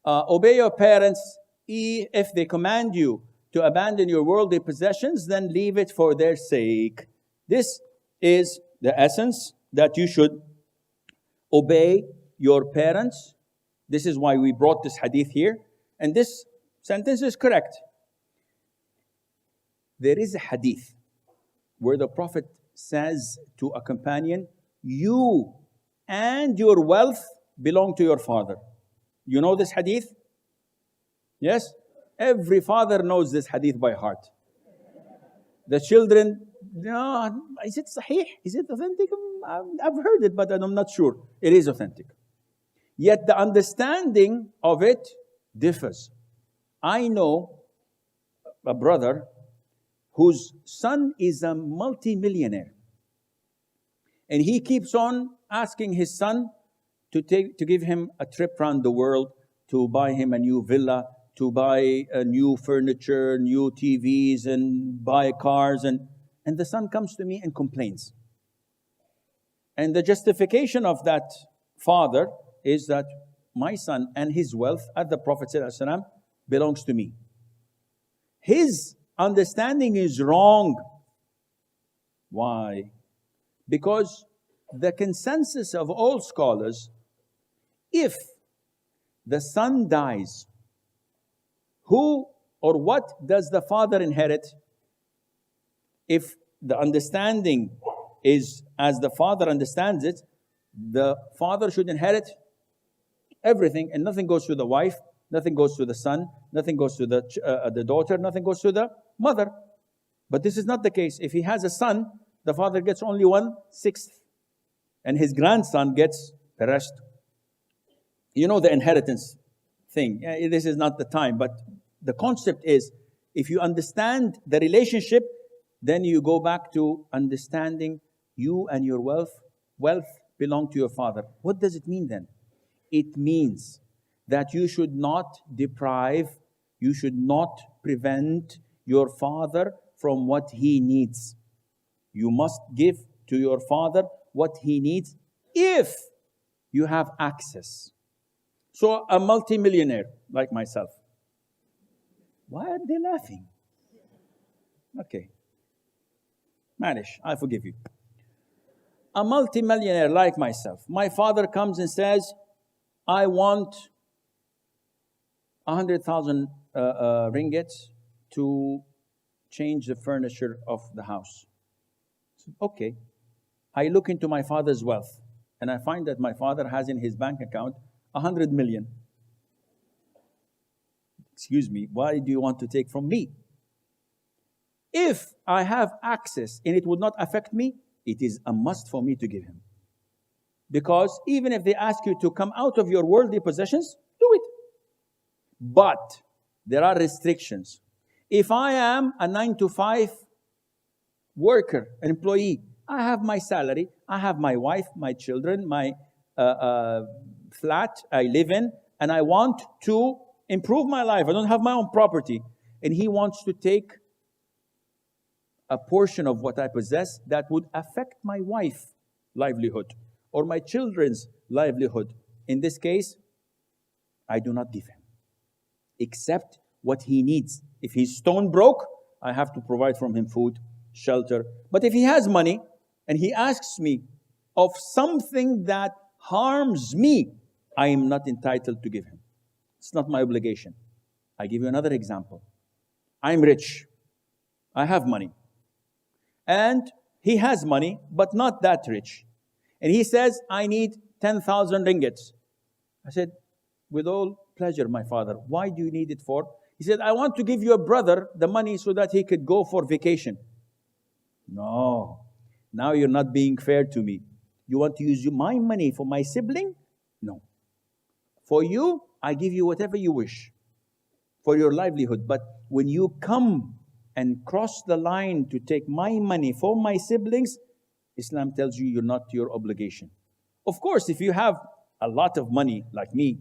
obey your parents. If they command you to abandon your worldly possessions, then leave it for their sake. This is the essence, that you should obey your parents. This is why we brought this hadith here. And this sentence is correct. There is a hadith where the Prophet says to a companion, you and your wealth belong to your father. You know this hadith? Yes? Every father knows this hadith by heart. The children, no, is it sahih? Is it authentic? I've heard it, but I'm not sure. It is authentic. Yet the understanding of it differs. I know a brother whose son is a multi-millionaire. And he keeps on asking his son to give him a trip around the world, to buy him a new villa, to buy a new furniture, new TVs, and buy cars. And the son comes to me and complains. And the justification of that father is that my son and his wealth, as the Prophet ﷺ, belongs to me. His understanding is wrong. Why? Because the consensus of all scholars, if the son dies, who or what does the father inherit? If the understanding is as the father understands it, the father should inherit everything, and nothing goes to the wife, nothing goes to the son, nothing goes to the daughter, nothing goes to the mother. But this is not the case. If he has a son, the father gets only 1/6, and his grandson gets the rest. You know the inheritance thing. This is not the time, but the concept is, if you understand the relationship, then you go back to understanding you and your wealth belong to your father. What does it mean then? It means that you should not deprive, you should not prevent your father from what he needs. You must give to your father what he needs if you have access. So a multimillionaire like myself. Why are they laughing? Okay. Manish, I forgive you. A multimillionaire like myself. My father comes and says, I want 100,000 ringgits to change the furniture of the house. Okay. I look into my father's wealth and I find that my father has in his bank account 100 million. Excuse me, why do you want to take from me? If I have access and it would not affect me, it is a must for me to give him. Because even if they ask you to come out of your worldly possessions, do it. But there are restrictions. If I am a 9-to-5 worker, an employee, I have my salary, I have my wife, my children, my flat I live in, and I want to improve my life. I don't have my own property. And he wants to take a portion of what I possess that would affect my wife's livelihood or my children's livelihood. In this case, I do not give him, except what he needs. If he's stone broke, I have to provide from him food, shelter. But if he has money and he asks me of something that harms me, I am not entitled to give him. It's not my obligation. I give you another example. I'm rich. I have money. And he has money, but not that rich. And he says, I need 10,000 ringgits. I said, with all pleasure, my father. Why do you need it for? He said, I want to give your brother the money so that he could go for vacation. No. Now you're not being fair to me. You want to use my money for my sibling? No. For you, I give you whatever you wish for your livelihood. But when you come and cross the line to take my money for my siblings, Islam tells you you're not to your obligation. Of course, if you have a lot of money like me,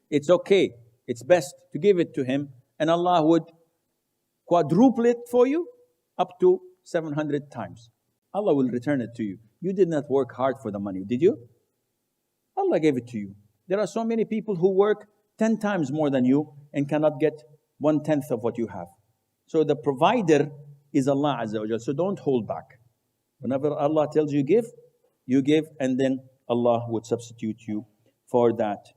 it's okay. It's best to give it to him, and Allah would quadruple it for you up to 700 times. Allah will return it to you. You did not work hard for the money, did you? Allah gave it to you. There are so many people who work 10 times more than you and cannot get 1/10 of what you have. So the provider is Allah Azza wa Jal. So don't hold back. Whenever Allah tells you give, and then Allah would substitute you for that.